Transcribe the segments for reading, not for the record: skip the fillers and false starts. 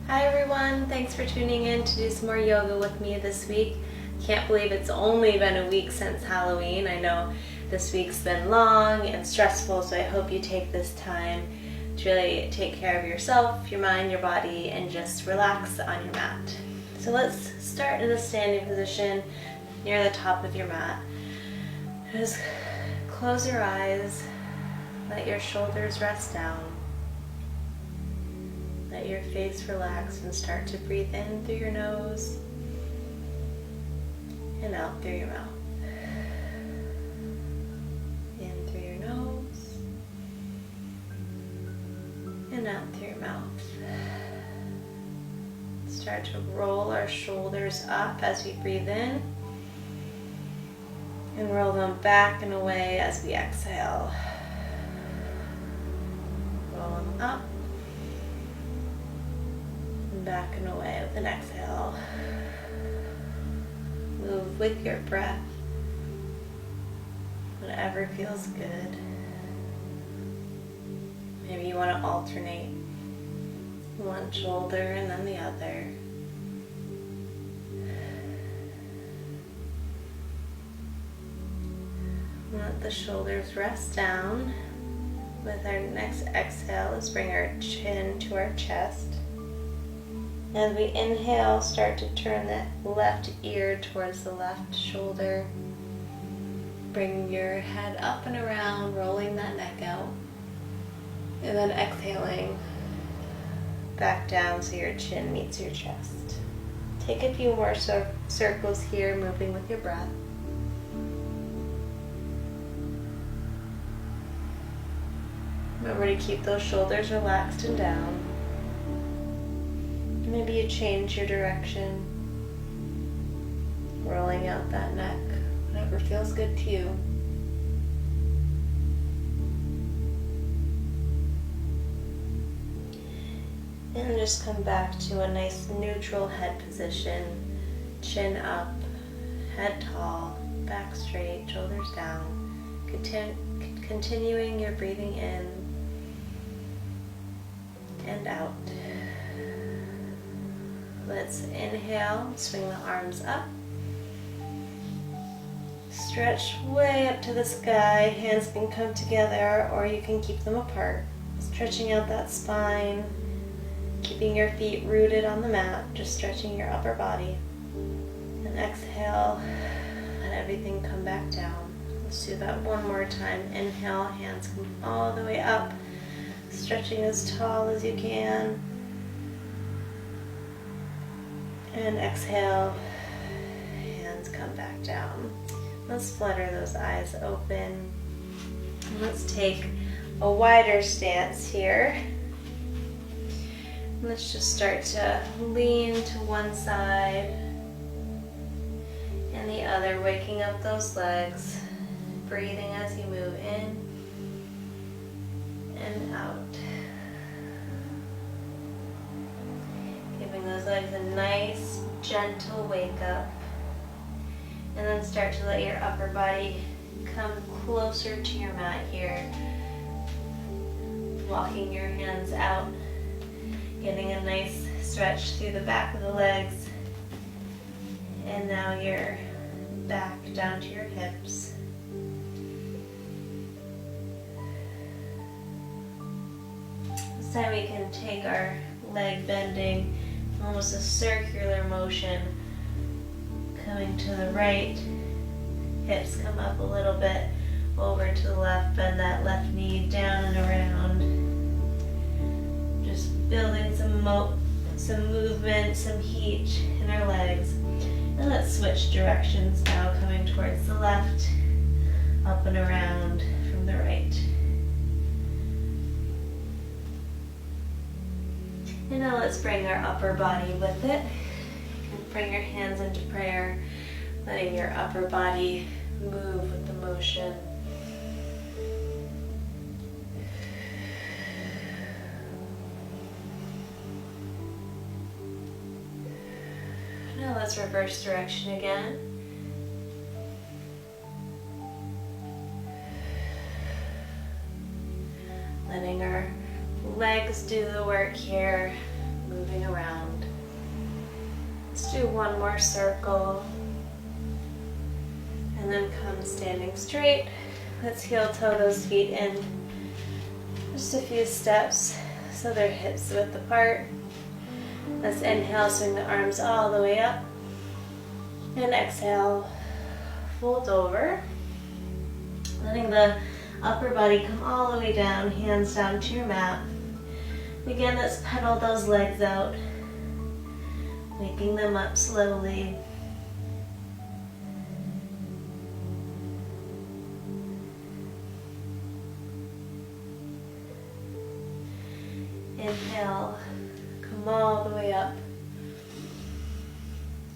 Hi everyone, thanks for tuning in to do some more yoga with me this week. Can't believe it's only been a week since Halloween. I know this week's been long and stressful, so I hope you take this time to really take care of yourself, your mind, your body, and just relax on your mat. So let's start in a standing position near the top of your mat. Just close your eyes, let your shoulders rest down. Let your face relax and start to breathe in through your nose and out through your mouth. In through your nose and out through your mouth. Start to roll our shoulders up as we breathe in and roll them back and away as we exhale. Roll them up. Back and away with an exhale. Move with your breath, whatever feels good. Maybe you want to alternate one shoulder and then the other. Let the shoulders rest down. With our next exhale, let's bring our chin to our chest. As we inhale, start to turn that left ear towards the left shoulder. Bring your head up and around, rolling that neck out. And then exhaling back down so your chin meets your chest. Take a few more circles here, moving with your breath. Remember to keep those shoulders relaxed and down. Maybe you change your direction, rolling out that neck, whatever feels good to you. And just come back to a nice neutral head position, chin up, head tall, back straight, shoulders down. Continuing your breathing in and out. Let's inhale, swing the arms up. Stretch way up to the sky. Hands can come together or you can keep them apart. Stretching out that spine, keeping your feet rooted on the mat, just stretching your upper body. And exhale, let everything come back down. Let's do that one more time. Inhale, hands come all the way up, stretching as tall as you can. And exhale, hands come back down. Let's flutter those eyes open. Let's take a wider stance here. Let's just start to lean to one side and the other, waking up those legs, breathing as you move in and out. Giving those legs a nice, gentle wake up. And then start to let your upper body come closer to your mat here. Walking your hands out. Getting a nice stretch through the back of the legs. And now you're back down to your hips. This time we can take our leg bending, almost a circular motion, coming to the right, hips come up a little bit, over to the left, bend that left knee down and around, just building some movement, some heat in our legs. And let's switch directions now, coming towards the left, up and around from the right. And now let's bring our upper body with it. Bring your hands into prayer, letting your upper body move with the motion. Now let's reverse direction again. Letting our legs do the work here, moving around. do one more circle. And then come standing straight. Let's heel toe those feet in just a few steps so they're hips width apart. Let's inhale, swing the arms all the way up. And exhale, fold over. Letting the upper body come all the way down, hands down to your mat. Again, let's pedal those legs out, waking them up slowly. Inhale, come all the way up.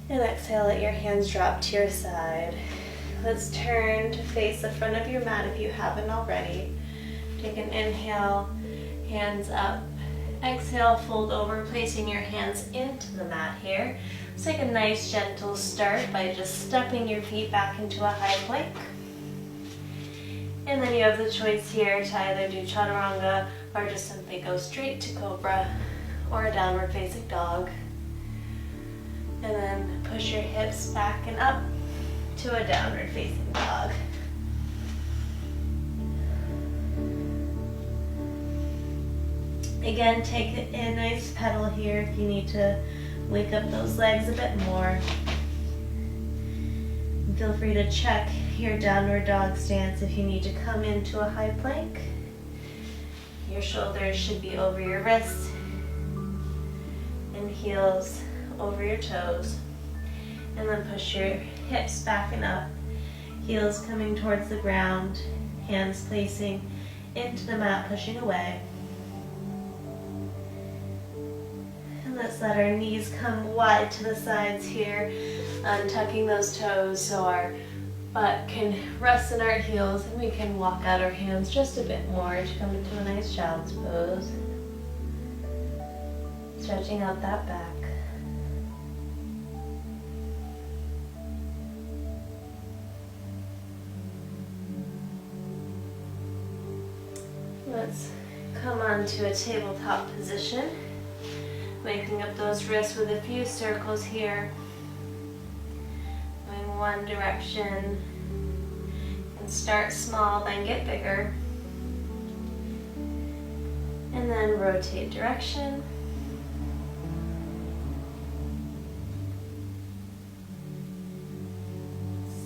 And exhale, let your hands drop to your side. Let's turn to face the front of your mat if you haven't already. Take an inhale, hands up. Exhale, fold over, placing your hands into the mat here. Let's take a nice gentle start by just stepping your feet back into a high plank. And then you have the choice here to either do chaturanga or just simply go straight to cobra or a downward facing dog. And then push your hips back and up to a downward facing dog. Again, take a nice pedal here if you need to wake up those legs a bit more. And feel free to check your downward dog stance if you need to come into a high plank. Your shoulders should be over your wrists and heels over your toes. And then push your hips back and up, heels coming towards the ground, hands placing into the mat, pushing away. And let's let our knees come wide to the sides here, untucking those toes so our butt can rest in our heels and we can walk out our hands just a bit more to come into a nice child's pose. Stretching out that back. Let's come onto a tabletop position, waking up those wrists with a few circles here. Going one direction, and start small, then get bigger. And then rotate direction.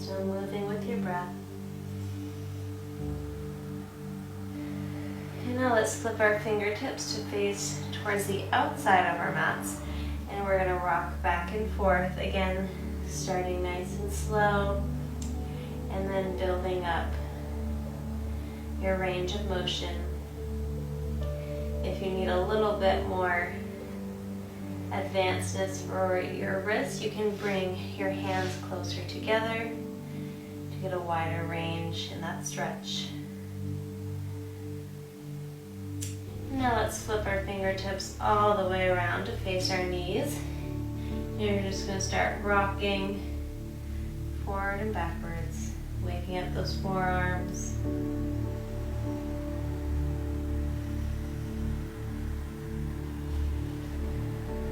Still moving with your breath. And now let's flip our fingertips to face towards the outside of our mats. And we're going to rock back and forth, again, starting nice and slow, and then building up your range of motion. If you need a little bit more advancedness for your wrists, you can bring your hands closer together to get a wider range in that stretch. Now let's flip our fingertips all the way around to face our knees. And you're just going to start rocking forward and backwards, waking up those forearms.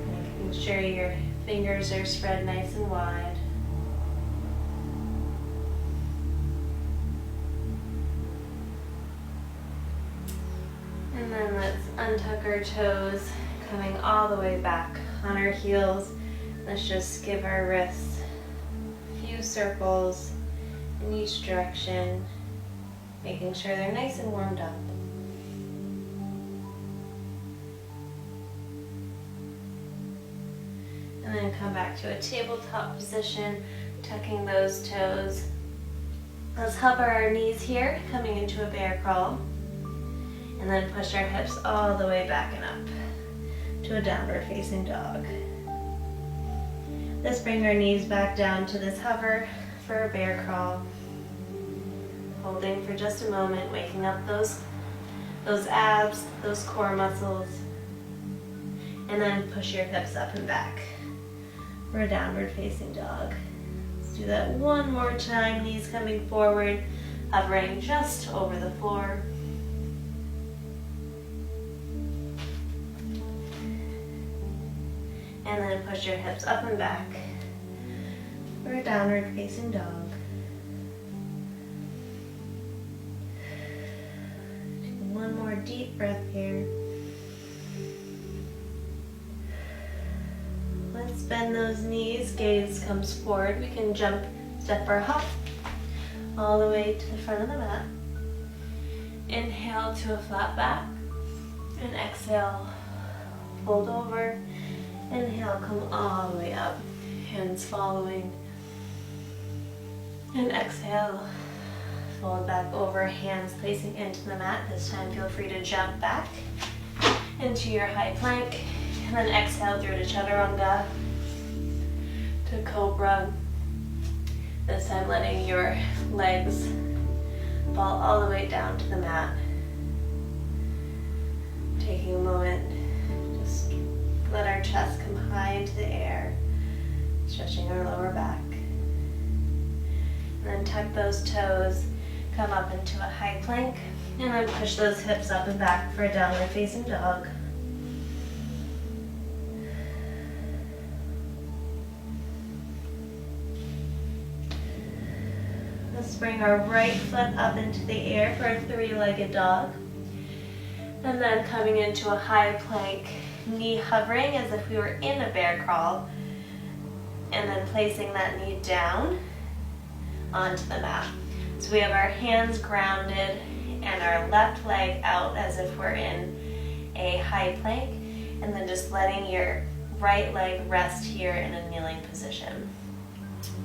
Making sure your fingers are spread nice and wide. And then let's untuck our toes, coming all the way back on our heels. Let's just give our wrists a few circles in each direction, making sure they're nice and warmed up. And then come back to a tabletop position, tucking those toes. Let's hover our knees here, coming into a bear crawl. And then push our hips all the way back and up to a downward facing dog. Let's bring our knees back down to this hover for a bear crawl. Holding for just a moment, waking up those abs, those core muscles. And then push your hips up and back for a downward facing dog. Let's do that one more time, knees coming forward, hovering just over the floor. And then push your hips up and back for a downward facing dog. Take one more deep breath here. Let's bend those knees, gaze comes forward. We can jump, step or hop all the way to the front of the mat. Inhale to a flat back, and exhale, fold over. Inhale, come all the way up, hands following. And exhale, fold back over, hands placing into the mat. This time feel free to jump back into your high plank. And then exhale through to chaturanga, to cobra. This time letting your legs fall all the way down to the mat. Taking a moment, just let our chest come high into the air, stretching our lower back. And then tuck those toes, come up into a high plank, and then push those hips up and back for a downward facing dog. Let's bring our right foot up into the air for a three-legged dog. And then coming into a high plank, knee hovering as if we were in a bear crawl. And then placing that knee down onto the mat. So we have our hands grounded and our left leg out as if we're in a high plank. And then just letting your right leg rest here in a kneeling position.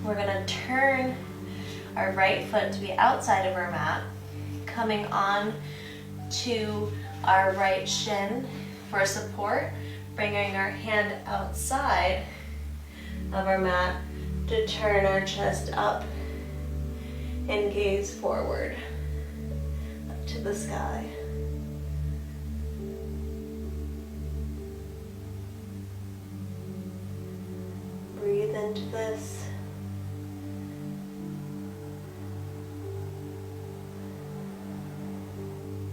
We're gonna turn our right foot to be outside of our mat, coming on to our right shin for support, bringing our hand outside of our mat to turn our chest up and gaze forward up to the sky. Breathe into this.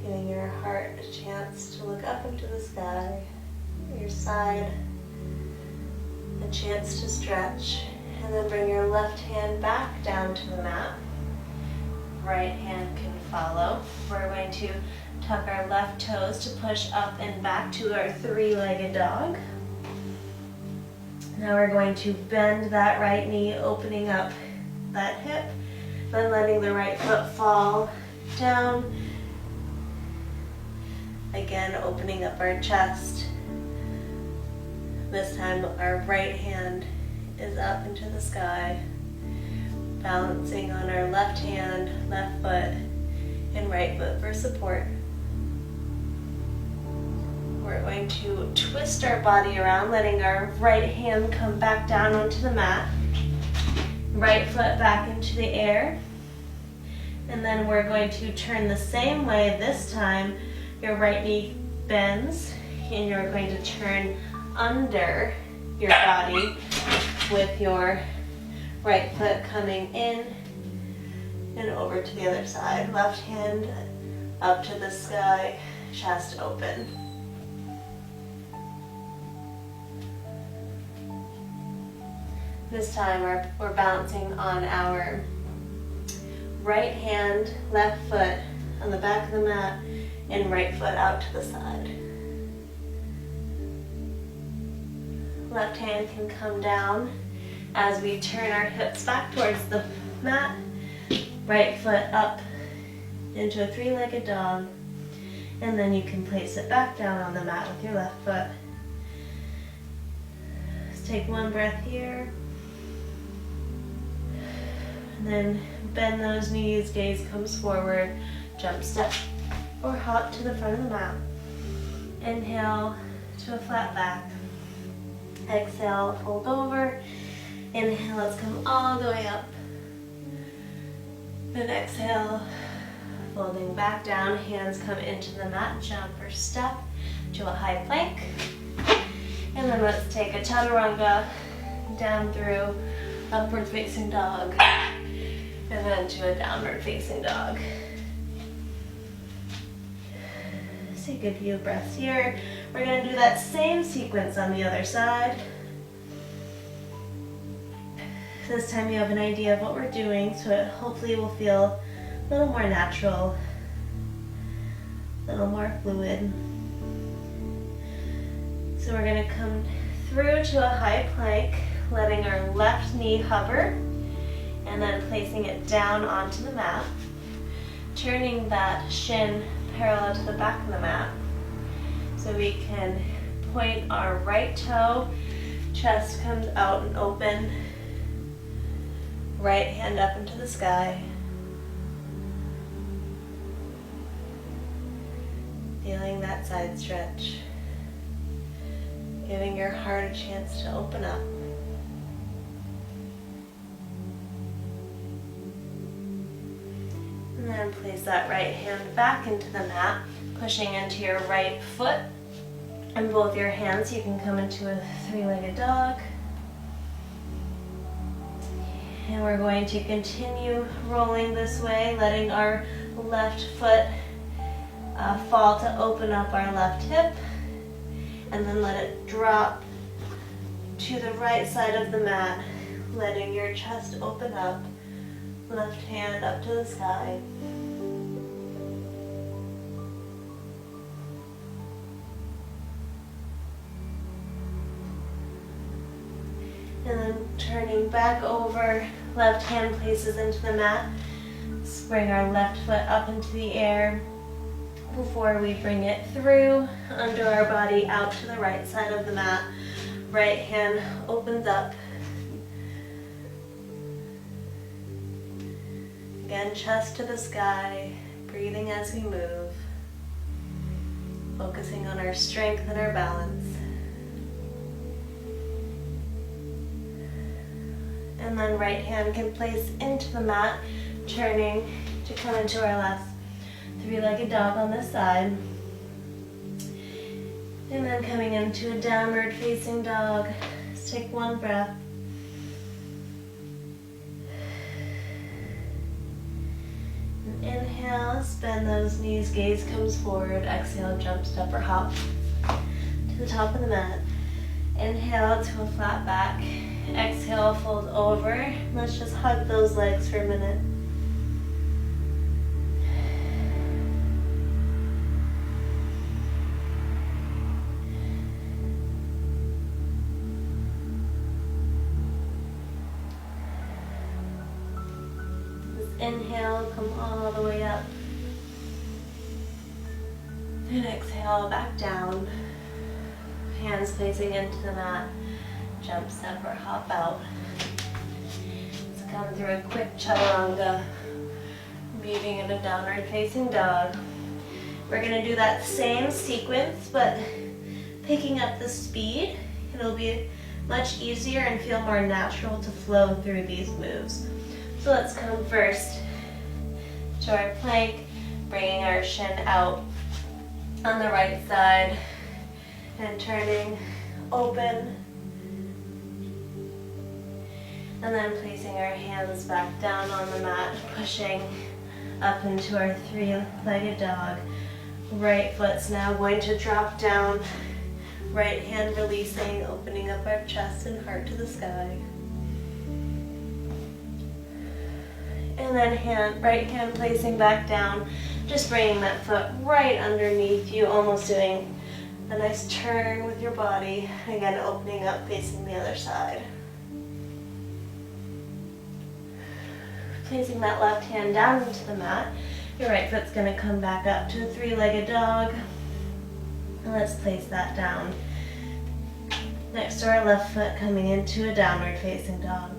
Giving your heart a chance to look up into the sky, your side, a chance to stretch, and then bring your left hand back down to the mat. Right hand can follow. We're going to tuck our left toes to push up and back to our three-legged dog. Now we're going to bend that right knee, opening up that hip, then letting the right foot fall down. Again, opening up our chest. This time our right hand is up into the sky, balancing on our left hand, left foot, and right foot for support. We're going to twist our body around, letting our right hand come back down onto the mat, right foot back into the air, and then we're going to turn the same way this time. Your right knee bends, and you're going to turn under your body with your right foot coming in and over to the other side. Left hand up to the sky, chest open. This time we're balancing on our right hand, left foot on the back of the mat, and right foot out to the side. Left hand can come down as we turn our hips back towards the mat. Right foot up into a three-legged dog. And then you can place it back down on the mat with your left foot. Let's take one breath here. And then bend those knees, gaze comes forward, jump, step, or hop to the front of the mat. Inhale to a flat back. Exhale, fold over. Inhale, let's come all the way up. Then exhale, folding back down, hands come into the mat, jump or step to a high plank. And then let's take a chaturanga down through upward facing dog, and then to a downward facing dog. Take a few breaths here. We're going to do that same sequence on the other side. This time you have an idea of what we're doing, so it hopefully will feel a little more natural, a little more fluid. So we're going to come through to a high plank, letting our left knee hover, and then placing it down onto the mat, turning that shin parallel to the back of the mat so we can point our right toe, chest comes out and open, right hand up into the sky. Feeling that side stretch, giving your heart a chance to open up. And then place that right hand back into the mat, pushing into your right foot. And both your hands, you can come into a three-legged dog. And we're going to continue rolling this way, letting our left foot fall to open up our left hip. And then let it drop to the right side of the mat, letting your chest open up, left hand up to the sky. And then turning back over, left hand places into the mat. Let's bring our left foot up into the air before we bring it through under our body out to the right side of the mat. Right hand opens up. Again, chest to the sky, breathing as we move, focusing on our strength and our balance. And then right hand can place into the mat, turning to come into our last three-legged dog on this side. And then coming into a downward facing dog. Let's take one breath. And inhale, bend those knees, gaze comes forward. Exhale, jump, step, or hop to the top of the mat. Inhale to a flat back. Exhale, fold over. Let's just hug those legs for a minute. Just inhale, come all the way up. And exhale, back down. Hands facing into the mat. Jump, step, or hop out. Let's come through a quick chaturanga, moving in a downward facing dog. We're going to do that same sequence, but picking up the speed. It'll be much easier and feel more natural to flow through these moves. So let's come first to our plank, bringing our shin out on the right side and turning open. And then placing our hands back down on the mat, pushing up into our three-legged dog. Right foot's now going to drop down. Right hand releasing, opening up our chest and heart to the sky. And then right hand placing back down, just bringing that foot right underneath you, almost doing a nice turn with your body. Again, opening up, facing the other side. Placing that left hand down into the mat. Your right foot's going to come back up to a three-legged dog. And let's place that down next to our left foot, coming into a downward facing dog.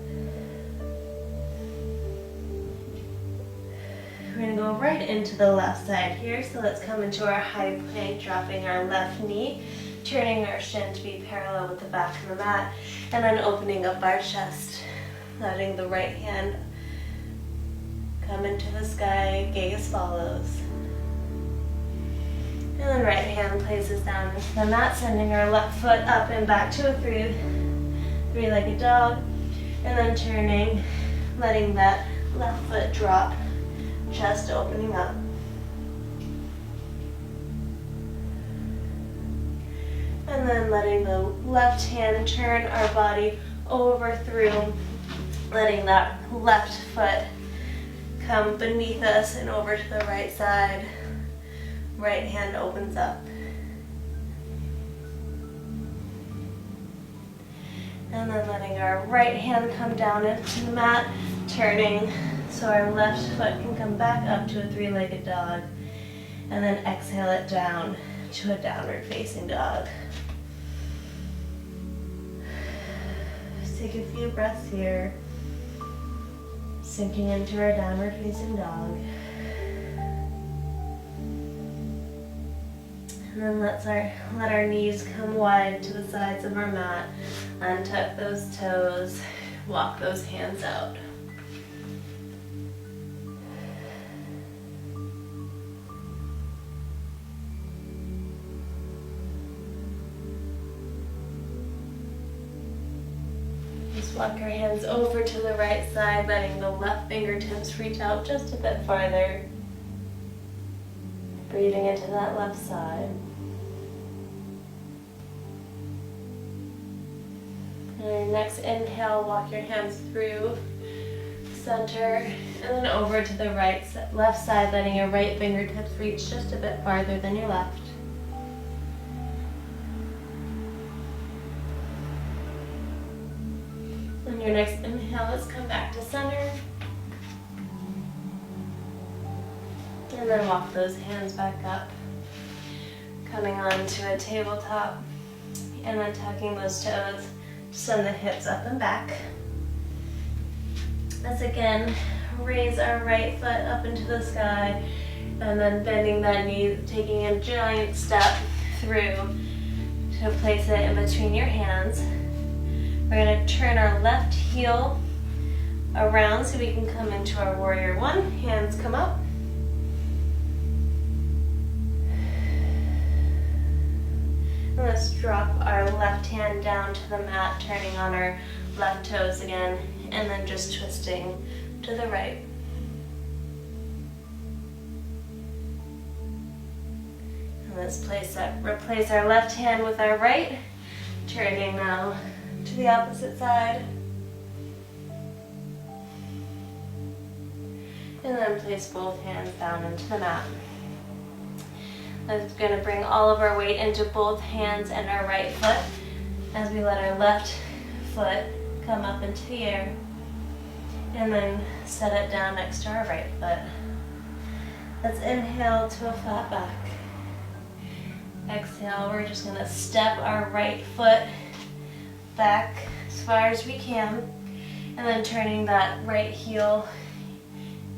We're going to go right into the left side here. So let's come into our high plank, dropping our left knee, turning our shin to be parallel with the back of the mat, and then opening up our chest, letting the right hand come into the sky, gaze follows. And then right hand places down into the mat, sending our left foot up and back to a three-legged dog. And then turning, letting that left foot drop, chest opening up. And then letting the left hand turn our body over through letting that left foot come beneath us and over to the right side. Right hand opens up. And then letting our right hand come down into the mat, turning so our left foot can come back up to a three-legged dog. And then exhale it down to a downward facing dog. Just take a few breaths here. Sinking into our downward facing dog. And then let our knees come wide to the sides of our mat. Untuck those toes. Walk those hands out. Walk our hands over to the right side, letting the left fingertips reach out just a bit farther. Breathing into that left side. And your next inhale, walk your hands through center and then over to the left side, letting your right fingertips reach just a bit farther than your left. And your next inhale is come back to center. And then walk those hands back up. Coming onto a tabletop. And then tucking those toes. Send the hips up and back. Let's again raise our right foot up into the sky. And then bending that knee, taking a giant step through to place it in between your hands. We're going to turn our left heel around so we can come into our warrior one. Hands come up. And let's drop our left hand down to the mat, turning on our left toes again, and then just twisting to the right. And let's replace our left hand with our right, turning now to the opposite side. And then place both hands down into the mat. That's going to bring all of our weight into both hands and our right foot as we let our left foot come up into the air. And then set it down next to our right foot. Let's inhale to a flat back. Exhale, we're just going to step our right foot back as far as we can, and then turning that right heel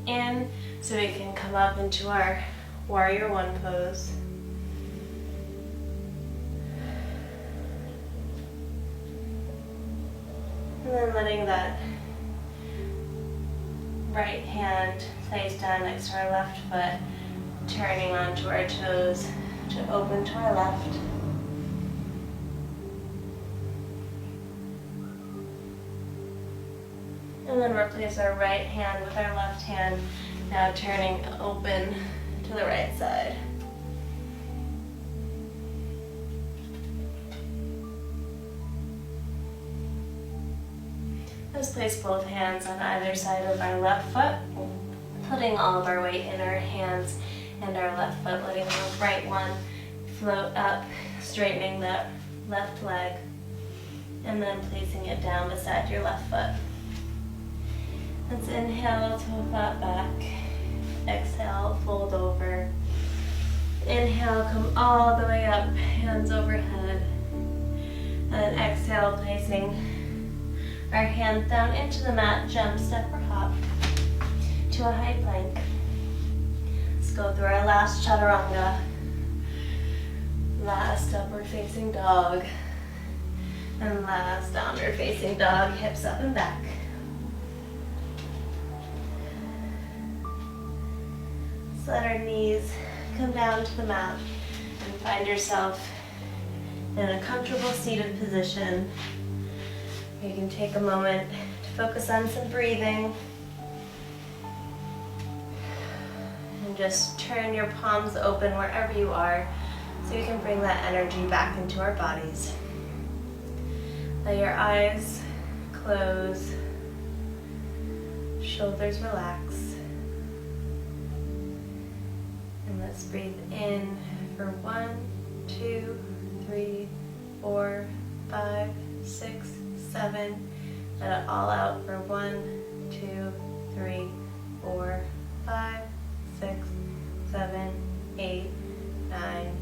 in so we can come up into our warrior one pose. And then letting that right hand place down next to our left foot, turning onto our toes to open to our left. And then replace our right hand with our left hand, now turning open to the right side. Let's place both hands on either side of our left foot, putting all of our weight in our hands and our left foot, letting the right one float up, straightening that left leg, and then placing it down beside your left foot. Let's inhale to a flat back. Exhale, fold over. Inhale, come all the way up, hands overhead. And then exhale, placing our hands down into the mat, jump, step, or hop to a high plank. Let's go through our last chaturanga. Last upward facing dog. And last downward facing dog, hips up and back. Let our knees come down to the mat and find yourself in a comfortable seated position. You can take a moment to focus on some breathing and just turn your palms open wherever you are so you can bring that energy back into our bodies. Let your eyes close Shoulders relax. And let's breathe in for 1, 2, 3, 4, 5, 6, 7. Let it all out for 1, 2, 3, 4, 5, 6, 7, 8, 9,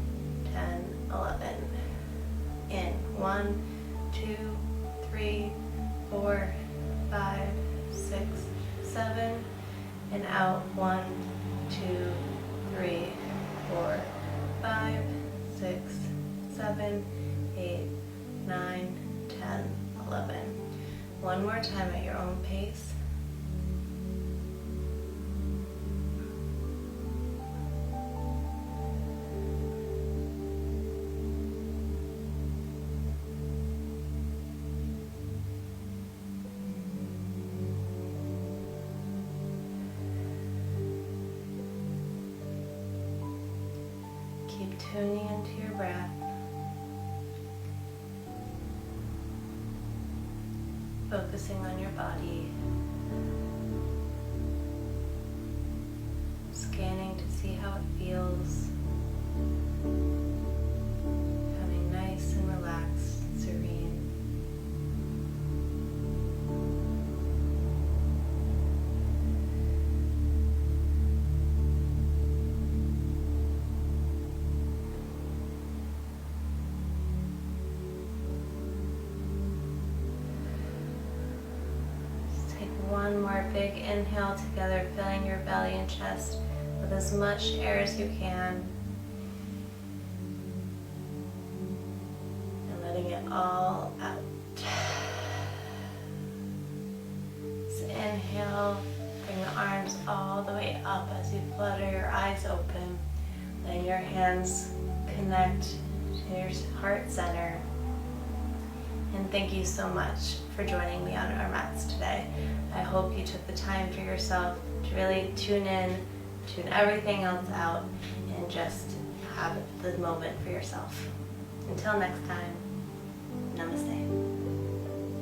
10, 11. In 1, 2, 3, 4, 5, 6, 7, and out 1, 2, 3, 4, 5, 6, 7, 8, 9, 10, 11. One more time at your own pace. Keep tuning into your breath. Focusing on your body. Scanning to see how it feels. Becoming nice and relaxed, serene. One more big inhale together, filling your belly and chest with as much air as you can. And letting it all out. So inhale, bring the arms all the way up as you flutter your eyes open. Letting your hands connect to your heart center. And thank you so much for joining me on our mats today. I hope you took the time for yourself to really tune in, tune everything else out, and just have the moment for yourself. Until next time, namaste.